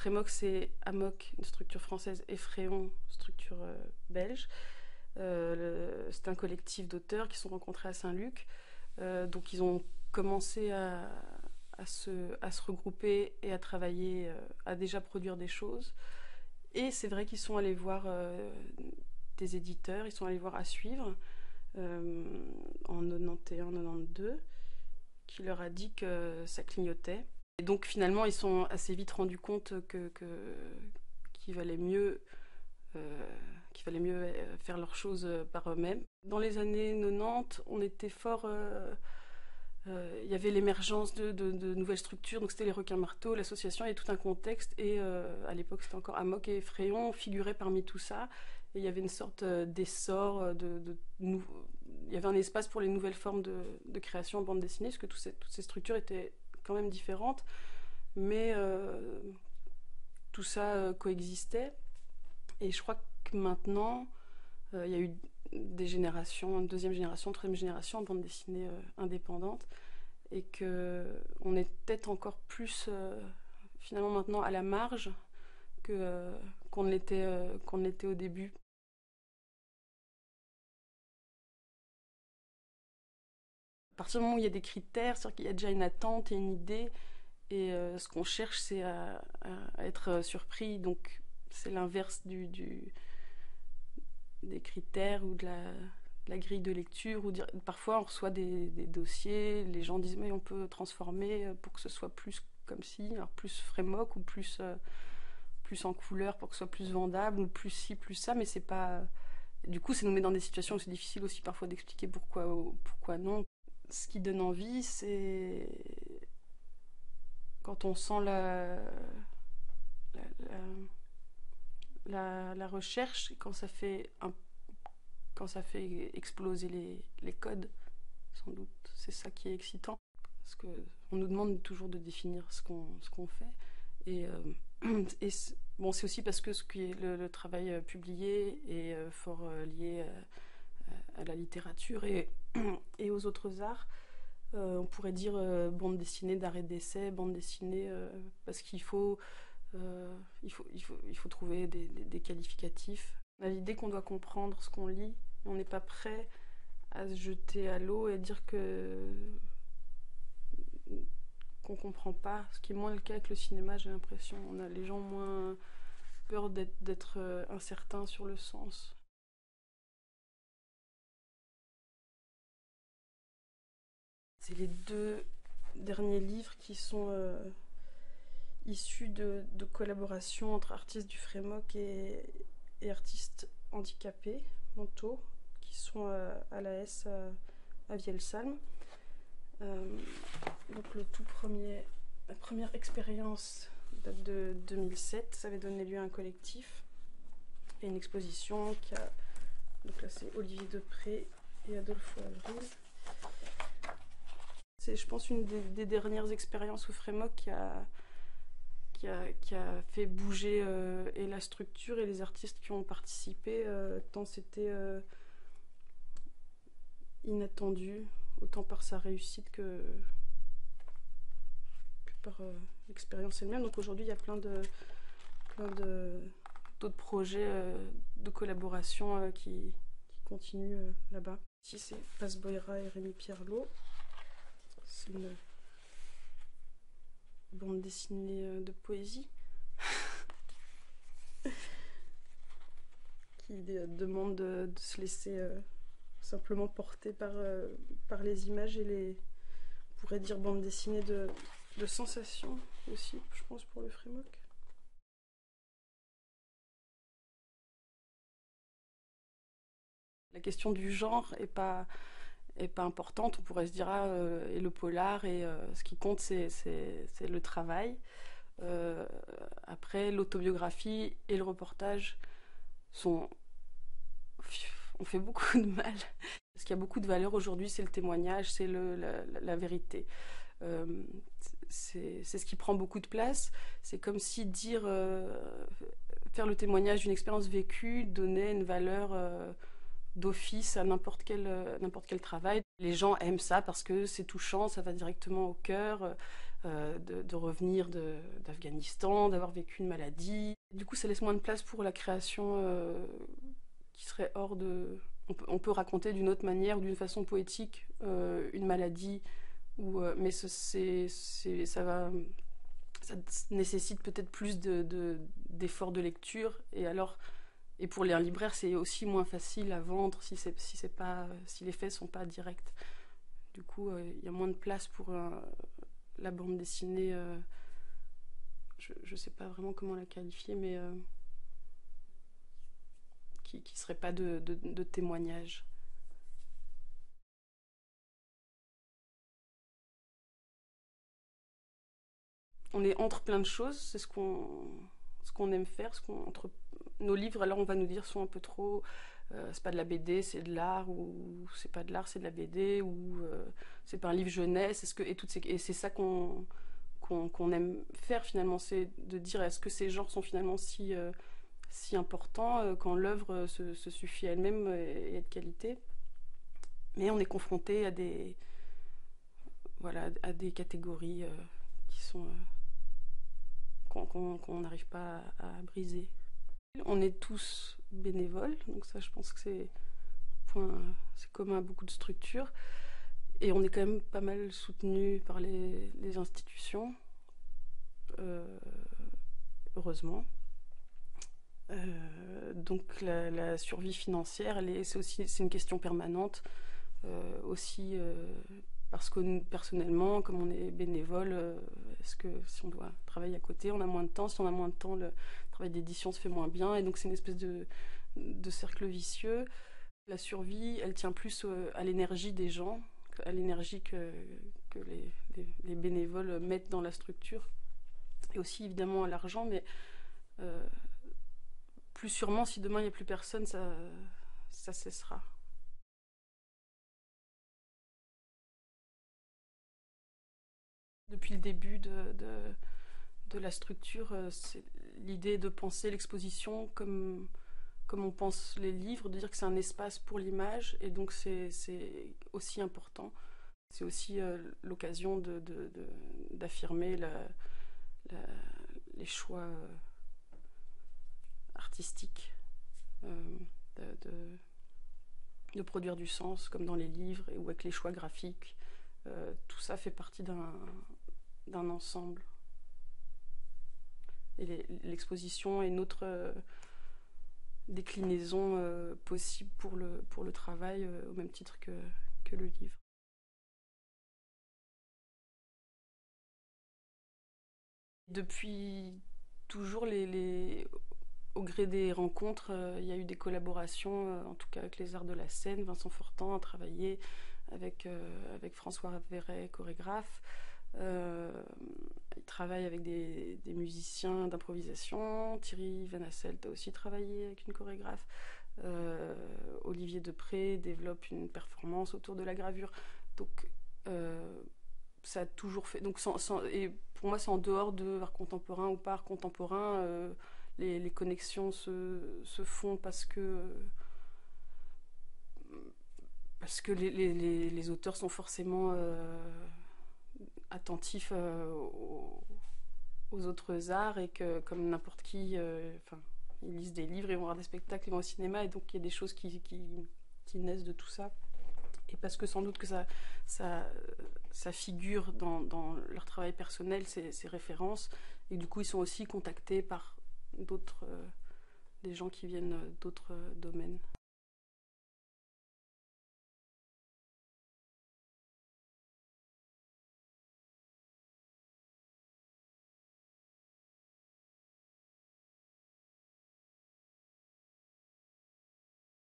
Frémok, c'est Amok, une structure française, et Fréon, structure belge. C'est un collectif d'auteurs qui se sont rencontrés à Saint-Luc. Donc ils ont commencé à se regrouper et à travailler, à déjà produire des choses. Et c'est vrai qu'ils sont allés voir des éditeurs, ils sont allés voir À Suivre en 91-92, qui leur a dit que ça clignotait. Et donc finalement, ils sont assez vite rendus compte qu'il valait mieux, faire leurs choses par eux-mêmes. Dans les années 90, on était fort... il y avait l'émergence de nouvelles structures, donc c'était les Requins-Marteaux, l'association, et tout un contexte. Et à l'époque, c'était encore Amok et Fréon figuraient parmi tout ça. Et il y avait une sorte d'essor, il y avait un espace pour les nouvelles formes de création en bande dessinée, parce que toutes ces structures étaient quand même différentes, mais tout ça coexistait. Et je crois que maintenant, il y a eu des générations, une deuxième génération, troisième génération en bande dessinée indépendante, et qu'on est peut-être encore plus finalement maintenant à la marge qu'on l'était au début. À partir du moment où il y a des critères, c'est-à-dire qu'il y a déjà une attente et une idée, et ce qu'on cherche, c'est à être surpris. Donc c'est l'inverse des critères ou de la grille de lecture. Parfois, on reçoit des dossiers, les gens disent mais on peut transformer pour que ce soit plus comme si, alors plus Frémok ou plus en couleur pour que ce soit plus vendable, ou plus ci, plus ça, mais c'est pas... Du coup, ça nous met dans des situations où c'est difficile aussi parfois d'expliquer pourquoi non. Ce qui donne envie, c'est quand on sent la recherche, quand ça fait exploser les codes, sans doute. C'est ça qui est excitant. Parce qu'on nous demande toujours de définir ce qu'on fait. Et, bon, c'est aussi parce que le travail publié est fort lié à la littérature et aux autres arts. On pourrait dire bande dessinée d'art et d'essai, bande dessinée parce qu'il faut trouver des qualificatifs. On a l'idée qu'on doit comprendre ce qu'on lit, et on n'est pas prêt à se jeter à l'eau et dire qu'on comprend pas, ce qui est moins le cas avec le cinéma, j'ai l'impression. On a les gens moins peur d'être incertains sur le sens. C'est les deux derniers livres qui sont issus de collaborations entre artistes du Frémok et artistes handicapés mentaux qui sont à l'AS à Vielsalm. Donc la première expérience date de 2007, ça avait donné lieu à un collectif et une exposition donc là c'est Olivier Depré et Adolphe Avril. C'est, je pense, une des dernières expériences au Frémok qui a fait bouger et la structure et les artistes qui ont participé, tant c'était inattendu, autant par sa réussite que par l'expérience elle-même. Donc aujourd'hui, il y a plein d'autres projets de collaboration qui continuent là-bas. Ici, c'est Paz Boira et Rémi Pierlot. C'est une bande dessinée de poésie qui demande de se laisser simplement porter par les images et on pourrait dire bande dessinée de sensations aussi, je pense, pour le Frémok. La question du genre est pas importante. On pourrait se dire et le polar, et ce qui compte c'est le travail. Après, l'autobiographie et le reportage on fait beaucoup de mal. Ce qui a beaucoup de valeur aujourd'hui, c'est le témoignage, c'est la vérité. C'est ce qui prend beaucoup de place. C'est comme si faire le témoignage d'une expérience vécue donnait une valeur d'office à n'importe quel travail. Les gens aiment ça parce que c'est touchant, ça va directement au cœur. de revenir d'Afghanistan, d'avoir vécu une maladie. Du coup, ça laisse moins de place pour la création qui serait hors de... On peut raconter d'une autre manière, d'une façon poétique, une maladie, mais ça nécessite peut-être plus d'efforts de lecture. Et pour un libraire, c'est aussi moins facile à vendre si les faits sont pas directs. Du coup, il y a moins de place pour la bande dessinée. Je sais pas vraiment comment la qualifier, mais qui serait pas de témoignage. On est entre plein de choses, c'est ce qu'on aime faire, entre nos livres. Alors on va nous dire sont un peu trop, c'est pas de la BD, c'est de l'art, ou c'est pas de l'art, c'est de la BD, ou c'est pas un livre jeunesse. Et c'est ça qu'on aime faire finalement, c'est de dire est-ce que ces genres sont finalement si importants quand l'œuvre se suffit à elle-même et est de qualité. Mais on est confronté à des catégories qui sont qu'on n'arrive pas à briser. On est tous bénévoles, donc ça je pense que c'est commun à beaucoup de structures. Et on est quand même pas mal soutenu par les institutions, heureusement. Donc la survie financière, c'est une question permanente, aussi parce que nous, personnellement, comme on est bénévole, est-ce que si on doit travailler à côté, on a moins de temps. Si on a moins de temps, le travail d'édition se fait moins bien. Et donc c'est une espèce de cercle vicieux. La survie, elle tient plus à l'énergie des gens, à l'énergie que les bénévoles mettent dans la structure. Et aussi évidemment à l'argent, mais plus sûrement, si demain il n'y a plus personne, ça cessera. Depuis le début de la structure, c'est l'idée de penser l'exposition comme on pense les livres, de dire que c'est un espace pour l'image, et donc c'est aussi important. C'est aussi l'occasion d'affirmer les choix artistiques, euh, de produire du sens, comme dans les livres, ou avec les choix graphiques. Tout ça fait partie d'un ensemble. Et l'exposition est notre déclinaison possible pour le travail, au même titre que le livre. Depuis toujours, au gré des rencontres, il y a eu des collaborations, en tout cas avec les arts de la scène. Vincent Fortan a travaillé avec François Verret, chorégraphe. Il travaille avec des musiciens d'improvisation. Thierry Van Asselt a aussi travaillé avec une chorégraphe. Olivier Depré développe une performance autour de la gravure. Donc ça a toujours fait. Donc et pour moi, c'est en dehors de art contemporain ou pas art contemporain. Les connexions se font parce que les auteurs sont forcément attentifs aux autres arts, et que comme n'importe qui, ils lisent des livres, ils vont voir des spectacles, ils vont au cinéma, et donc il y a des choses qui naissent de tout ça. Et parce que sans doute que ça figure dans leur travail personnel, ces références, et du coup ils sont aussi contactés par des gens qui viennent d'autres domaines.